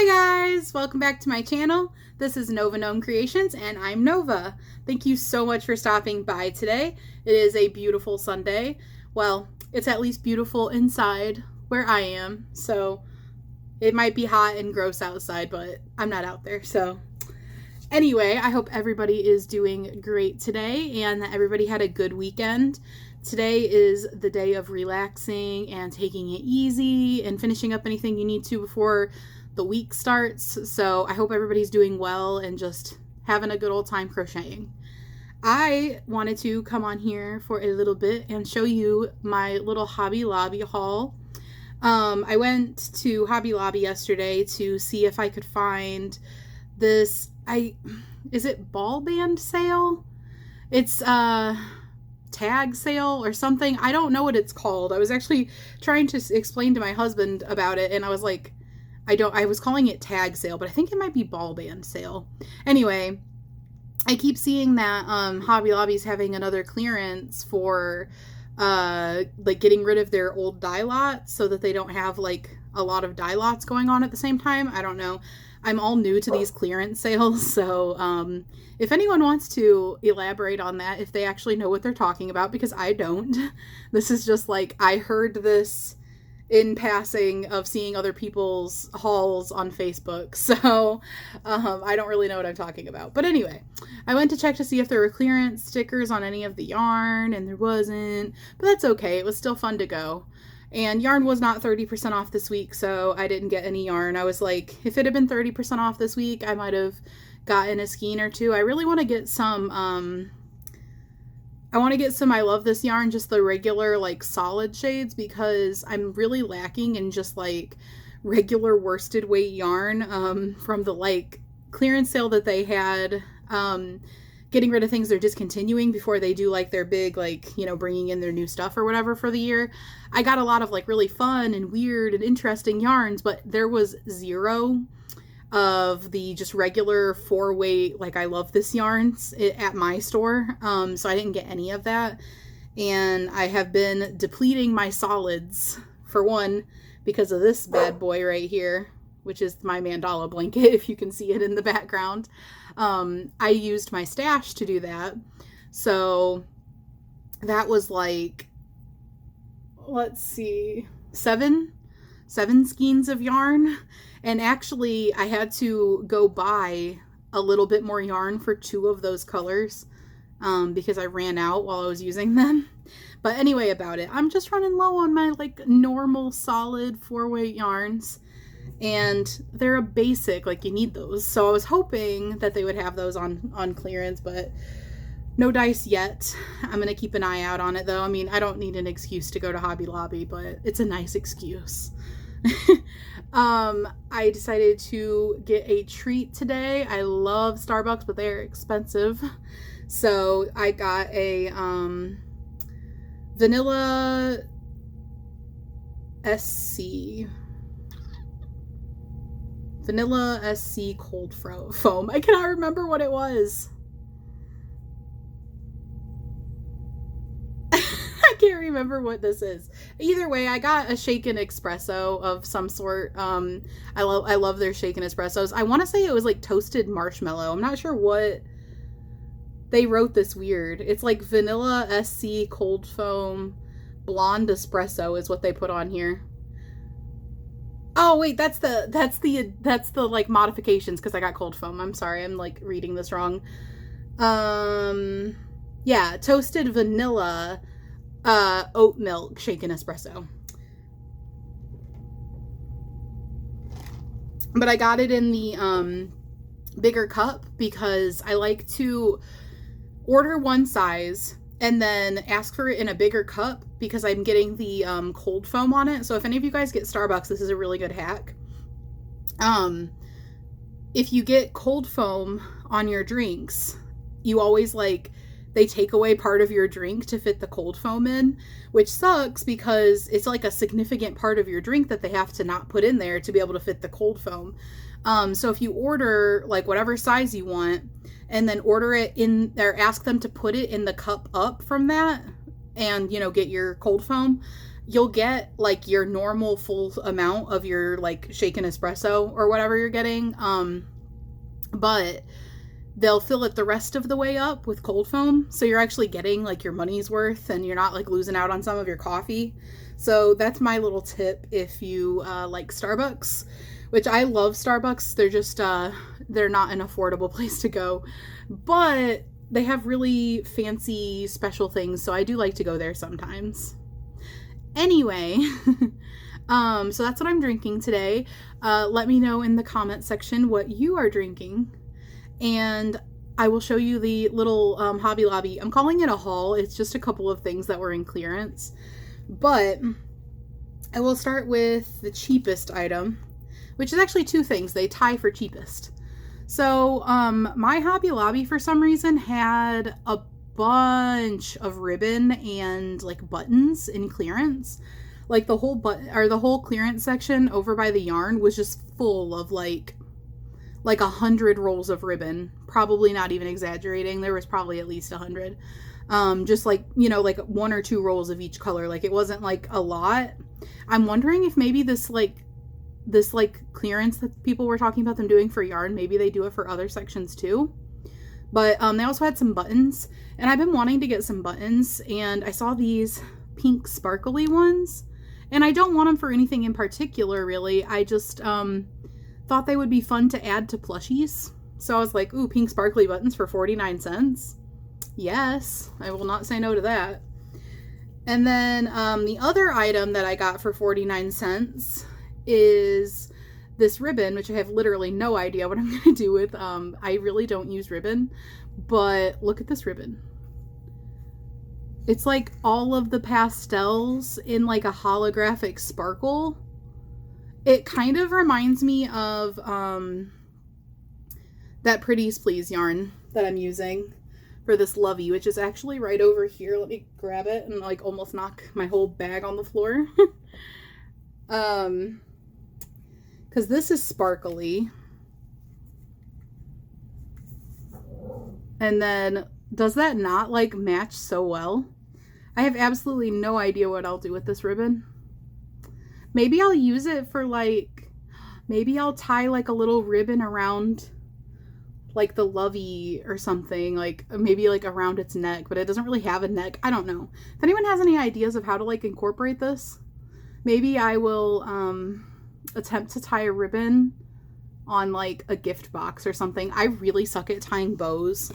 Hi guys, welcome back to my channel. This is Nova Gnome Creations and I'm Nova. Thank you so much for stopping by today. It is a beautiful Sunday. Well, it's at least beautiful inside where I am. So it might be hot and gross outside, but I'm not out there. So anyway, I hope everybody is doing great today and that everybody had a good weekend. Today is the day of relaxing and taking it easy and finishing up anything you need to before the week starts. So I hope everybody's doing well and just having a good old time crocheting. I wanted to come on here for a little bit and show you my little Hobby Lobby haul. I went to Hobby Lobby yesterday to see if I could find this, is it ball band sale? It's tag sale or something. I don't know what it's called. I was actually trying to explain to my husband about it and I was like, I was calling it tag sale, but I think it might be ball band sale. Anyway, I keep seeing that Hobby Lobby's having another clearance for like getting rid of their old die lots so that they don't have like a lot of die lots going on at the same time. I don't know. I'm all new to these clearance sales, so if anyone wants to elaborate on that, if they actually know what they're talking about, because I don't. This is just like, I heard this in passing of seeing other people's hauls on Facebook, so I don't really know what I'm talking about. But anyway, I went to check to see if there were clearance stickers on any of the yarn, and there wasn't, but that's okay. It was still fun to go. And yarn was not 30% off this week, so I didn't get any yarn. I was like, if it had been 30% off this week, I might have gotten a skein or two. I really want to get some, I love this yarn, just the regular, like, solid shades, because I'm really lacking in just, like, regular worsted weight yarn, from the, like, clearance sale that they had, getting rid of things they're discontinuing before they do, like, their big, like, you know, bringing in their new stuff or whatever for the year. I got a lot of, like, really fun and weird and interesting yarns, but there was zero of the just regular 4-weight, like, I love this yarns at my store. So I didn't get any of that. And I have been depleting my solids, for one, because of this bad boy right here, which is my mandala blanket, if you can see it in the background. I used my stash to do that. So that was like, let's see, seven skeins of yarn. And actually I had to go buy a little bit more yarn for 2 of those colors, because I ran out while I was using them. But anyway, about it, I'm just running low on my, like, normal solid 4-weight yarns. And they're a basic, like, you need those. So I was hoping that they would have those on clearance, but no dice yet. I'm going to keep an eye out on it, though. I mean, I don't need an excuse to go to Hobby Lobby, but it's a nice excuse. I decided to get a treat today. I love Starbucks, but they're expensive. So I got a vanilla SC cold foam. I cannot remember what it was. I can't remember what this is. Either way, I got a shaken espresso of some sort. I love their shaken espressos. I want to say it was like toasted marshmallow. I'm not sure what they wrote this weird. It's like vanilla SC cold foam blonde espresso is what they put on here. Oh wait, that's the like modifications, because I got cold foam. I'm sorry, I'm like reading this wrong. Yeah, toasted vanilla oat milk shaken espresso. But I got it in the bigger cup because I like to order one size and then ask for it in a bigger cup, because I'm getting the cold foam on it. So if any of you guys get Starbucks, this is a really good hack. If you get cold foam on your drinks, you always, like, they take away part of your drink to fit the cold foam in, which sucks because it's like a significant part of your drink that they have to not put in there to be able to fit the cold foam. So if you order, like, whatever size you want, and then order it in, or ask them to put it in the cup up from that, and, you know, get your cold foam, you'll get like your normal full amount of your like shaken espresso or whatever you're getting, but they'll fill it the rest of the way up with cold foam, so you're actually getting like your money's worth and you're not like losing out on some of your coffee. So that's my little tip if you like Starbucks, which I love Starbucks. They're just they're not an affordable place to go, but they have really fancy special things, so I do like to go there sometimes. Anyway, so that's what I'm drinking today. Let me know in the comment section what you are drinking, and I will show you the little Hobby Lobby. I'm calling it a haul. It's just a couple of things that were in clearance, but I will start with the cheapest item, which is actually two things. They tie for cheapest. So my Hobby Lobby for some reason had a bunch of ribbon and like buttons in clearance. Like the whole clearance section over by the yarn was just full of like 100 rolls of ribbon. Probably not even exaggerating. There was probably at least 100. Just like, you know, like 1 or 2 rolls of each color. Like it wasn't like a lot. I'm wondering if maybe this clearance that people were talking about them doing for yarn, maybe they do it for other sections too. But they also had some buttons, and I've been wanting to get some buttons, and I saw these pink sparkly ones, and I don't want them for anything in particular really. I just thought they would be fun to add to plushies. So I was like, ooh, pink sparkly buttons for 49 cents. Yes, I will not say no to that. And then the other item that I got for 49 cents is this ribbon, which I have literally no idea what I'm going to do with. I really don't use ribbon, but look at this ribbon. It's like all of the pastels in like a holographic sparkle. It kind of reminds me of that Pretties Please yarn that I'm using for this Lovey, which is actually right over here. Let me grab it and like almost knock my whole bag on the floor. Because this is sparkly. And then, does that not like match so well? I have absolutely no idea what I'll do with this ribbon. Maybe I'll use it for like, maybe I'll tie like a little ribbon around like the Lovey or something, like maybe like around its neck, but it doesn't really have a neck. I don't know. If anyone has any ideas of how to like incorporate this, maybe I will attempt to tie a ribbon on like a gift box or something. I really suck at tying bows,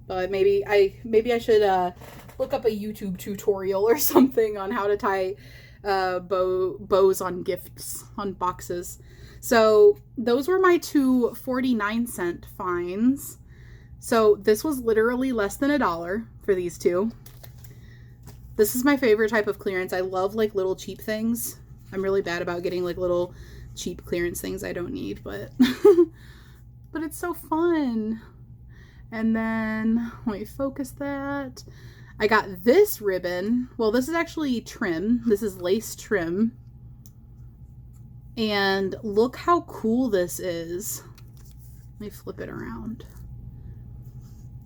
but maybe I should look up a YouTube tutorial or something on how to tie bows on gifts, on boxes. So those were my two 49-cent finds. So this was literally less than $1 for these two. This is my favorite type of clearance. I love like little cheap things. I'm really bad about getting like little cheap clearance things I don't need, but but it's so fun. And then let me focus that. I got this ribbon. Well, this is actually trim. This is lace trim. And look how cool this is. Let me flip it around.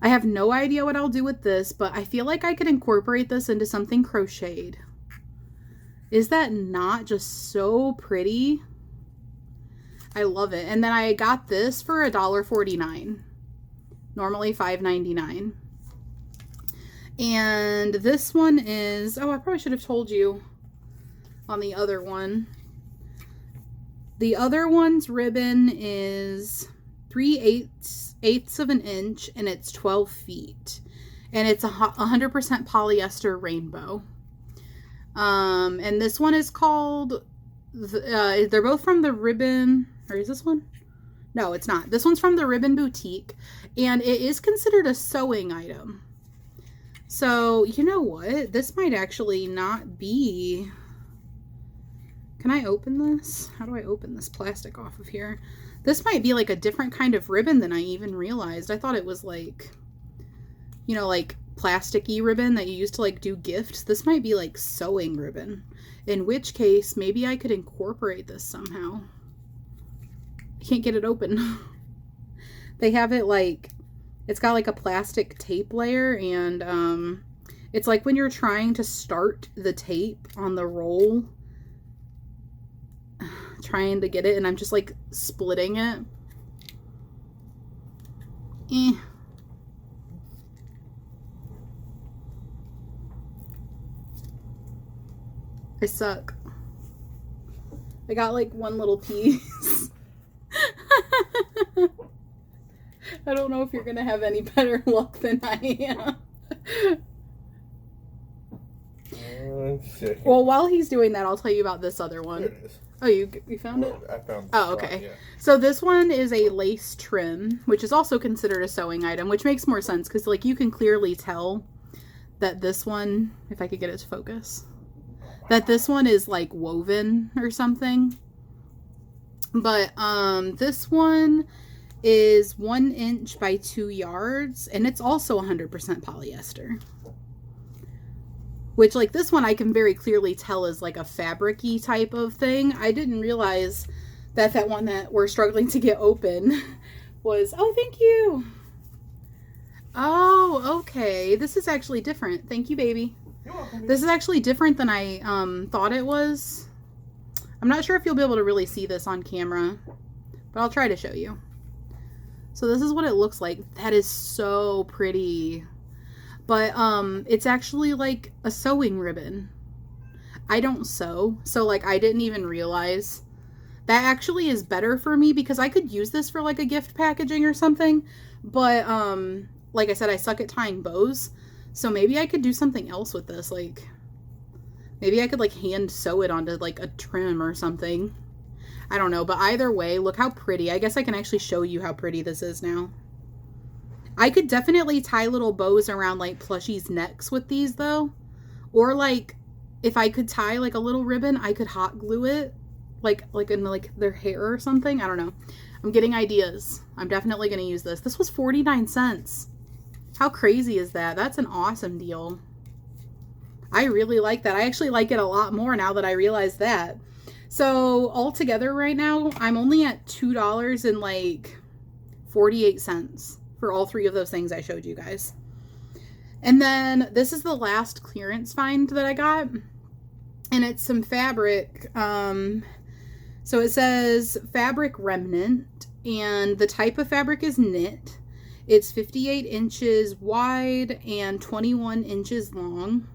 I have no idea what I'll do with this, but I feel like I could incorporate this into something crocheted. Is that not just so pretty? I love it. And then I got this for $1.49. Normally $5.99. And this one is, oh, I probably should have told you on the other one. The other one's ribbon is 3/8 of an inch, and it's 12 feet. And it's 100% polyester rainbow. And this one is called, they're both from the Ribbon, or is this one? No, it's not. This one's from the Ribbon Boutique, and it is considered a sewing item. So, you know what? This might actually not be... Can I open this? How do I open this plastic off of here? This might be like a different kind of ribbon than I even realized. I thought it was like, you know, like plasticky ribbon that you use to like do gifts. This might be like sewing ribbon. In which case, maybe I could incorporate this somehow. I can't get it open. They have it like, it's got like a plastic tape layer, and It's like when you're trying to start the tape on the roll, trying to get it, and I'm just like splitting it. I suck. I got like one little piece. I don't know if you're gonna have any better luck than I am. Well, while he's doing that, I'll tell you about this other one. There it is. Oh, you found it? I found it. Oh, okay. Yeah. So this one is a lace trim, which is also considered a sewing item, which makes more sense because like you can clearly tell that this one, if I could get it to focus, that this one is like woven or something. But this one is 1 inch by 2 yards, and it's also 100% polyester. Which, like, this one I can very clearly tell is like a fabric-y type of thing. I didn't realize that that one that we're struggling to get open was... Oh, thank you! Oh, okay. This is actually different. Thank you, baby. You're welcome. This is actually different than I thought it was. I'm not sure if you'll be able to really see this on camera, but I'll try to show you. So this is what it looks like. That is so pretty. But it's actually like a sewing ribbon. I don't sew, so like I didn't even realize. That actually is better for me because I could use this for like a gift packaging or something. But like I said, I suck at tying bows. So maybe I could do something else with this. Like maybe I could like hand sew it onto like a trim or something. I don't know, but either way, look how pretty. I guess I can actually show you how pretty this is now. I could definitely tie little bows around like plushies' necks with these though. Or like if I could tie like a little ribbon, I could hot glue it like in like their hair or something. I don't know. I'm getting ideas. I'm definitely going to use this. This was 49 cents. How crazy is that? That's an awesome deal. I really like that. I actually like it a lot more now that I realize that. So altogether right now, I'm only at $2.48 for all three of those things I showed you guys. And then this is the last clearance find that I got. And it's some fabric. So it says fabric remnant. And the type of fabric is knit. It's 58 inches wide and 21 inches long.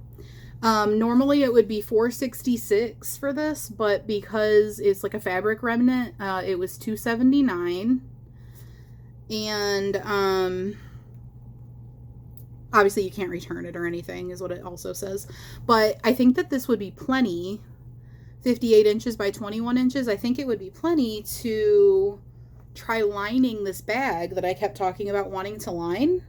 Normally it would be $4.66 for this, but because it's like a fabric remnant, it was $2.79. And obviously you can't return it or anything is what it also says. But I think that this would be plenty. 58 inches by 21 inches. I think it would be plenty to try lining this bag that I kept talking about wanting to line.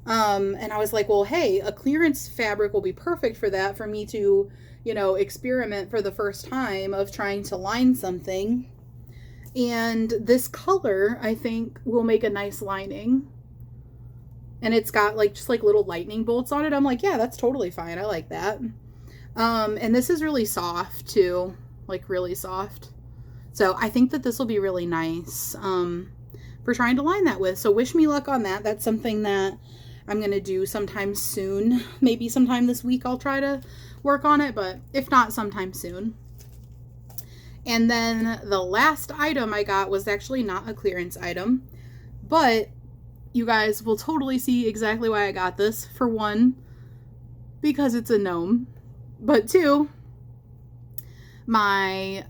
And I was like, well, hey, a clearance fabric will be perfect for that, for me to, you know, experiment for the first time of trying to line something. And this color, I think, will make a nice lining. And it's got like just like little lightning bolts on it. I'm like, yeah, that's totally fine. I like that. And this is really soft too, like really soft. So I think that this will be really nice for trying to line that with. So wish me luck on that. That's something that I'm going to do sometime soon. Maybe sometime this week I'll try to work on it, but if not, sometime soon. And then the last item I got was actually not a clearance item, but you guys will totally see exactly why I got this. For one, because it's a gnome, but two, my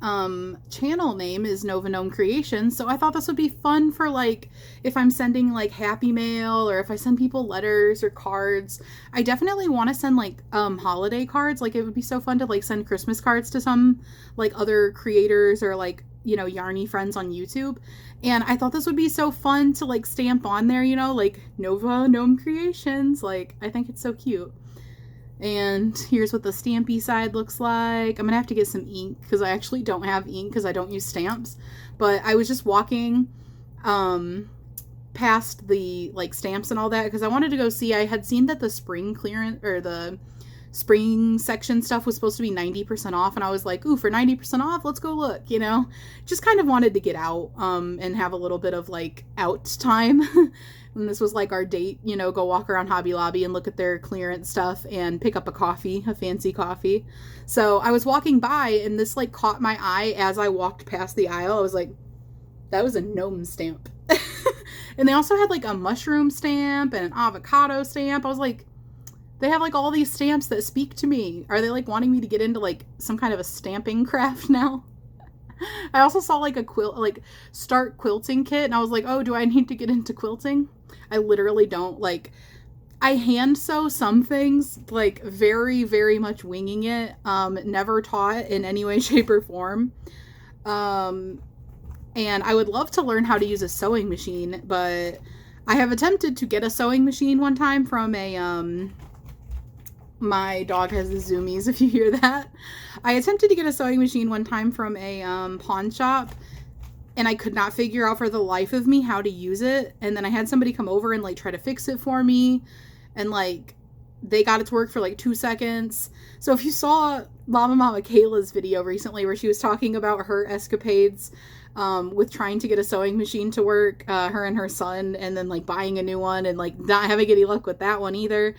channel name is Gnome Creations, so I thought this would be fun for like if I'm sending like happy mail or if I send people letters or cards. I definitely want to send like holiday cards. Like it would be so fun to like send Christmas cards to some like other creators or like, you know, yarny friends on YouTube. And I thought this would be so fun to like stamp on there, you know, like Nova Gnome Creations. Like I think it's so cute. And here's what the stampy side looks like. I'm gonna have to get some ink because I actually don't have ink because I don't use stamps. But I was just walking past the like stamps and all that because I wanted to go see. I had seen that the spring clearance or the spring section stuff was supposed to be 90% off, and I was like, ooh, for 90% off, let's go look, you know? Just kind of wanted to get out and have a little bit of like out time. And this was like our date, you know, go walk around Hobby Lobby and look at their clearance stuff and pick up a coffee, a fancy coffee. So I was walking by and this like caught my eye as I walked past the aisle. I was like, that was a Gnome stamp. And they also had like a mushroom stamp and an avocado stamp. I was like, they have like all these stamps that speak to me. Are they like wanting me to get into like some kind of a stamping craft now? I also saw like a quilt, like start quilting kit, and I was like, oh, do I need to get into quilting? I literally don't. Like, I hand sew some things, like very, very much winging it. Never taught in any way, shape, or form. And I would love to learn how to use a sewing machine, but I have attempted to get a sewing machine one time from a, my dog has the zoomies, if you hear that. I attempted to get a sewing machine one time from a pawn shop, and I could not figure out for the life of me how to use it. And then I had somebody come over and like try to fix it for me, and like they got it to work for like 2 seconds. So if you saw Mama Kayla's video recently where she was talking about her escapades with trying to get a sewing machine to work, her and her son, and then like buying a new one and like not having any luck with that one either,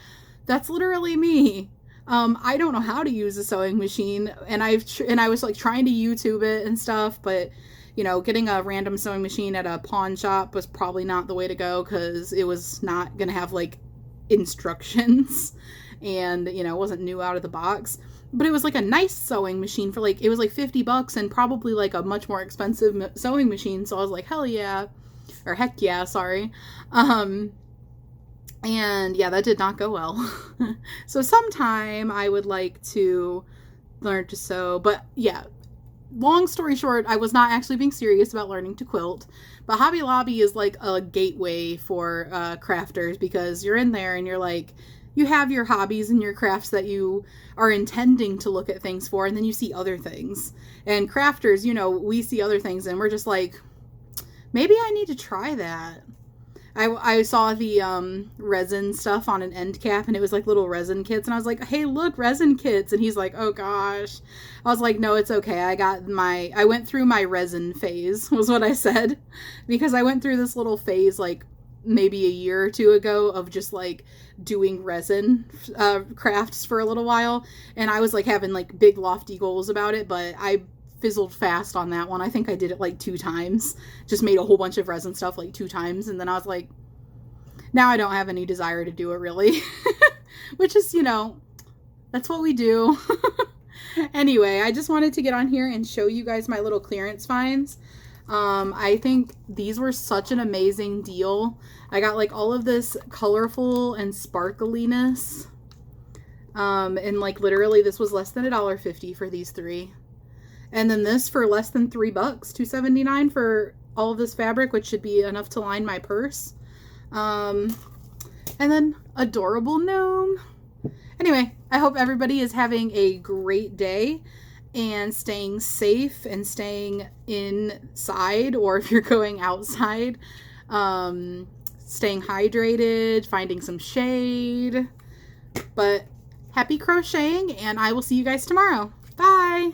that's literally me. I don't know how to use a sewing machine, and I was like trying to YouTube it and stuff, but you know, getting a random sewing machine at a pawn shop was probably not the way to go, because it was not gonna have like instructions, and you know, it wasn't new out of the box. But it was like a nice sewing machine for like, it was like $50 and probably like a much more expensive sewing machine. So I was like, hell yeah, or heck yeah, sorry. And yeah, that did not go well. So sometime I would like to learn to sew, but yeah, long story short, I was not actually being serious about learning to quilt. But Hobby Lobby is like a gateway for crafters, because you're in there and you're like, you have your hobbies and your crafts that you are intending to look at things for, and then you see other things. And crafters, you know, we see other things and we're just like, maybe I need to try that. I saw the resin stuff on an end cap, and it was like little resin kits, and I was like, hey, look, resin kits. And he's like, oh gosh. I was like, no, it's okay. I went through my resin phase, was what I said, because I went through this little phase like maybe a year or two ago of just like doing resin crafts for a little while, and I was like having like big lofty goals about it, but I fizzled fast on that one. I think I did it like 2 times, just made a whole bunch of resin stuff like 2 times, and then I was like, now I don't have any desire to do it really. Which is, you know, that's what we do. Anyway, I just wanted to get on here and show you guys my little clearance finds. I think these were such an amazing deal. I got like all of this colorful and sparkliness. And like literally this was less than $1.50 for these 3. And then this for less than $3, $2.79 for all of this fabric, which should be enough to line my purse. And then adorable gnome. Anyway, I hope everybody is having a great day and staying safe and staying inside, or if you're going outside, staying hydrated, finding some shade. But happy crocheting, and I will see you guys tomorrow. Bye!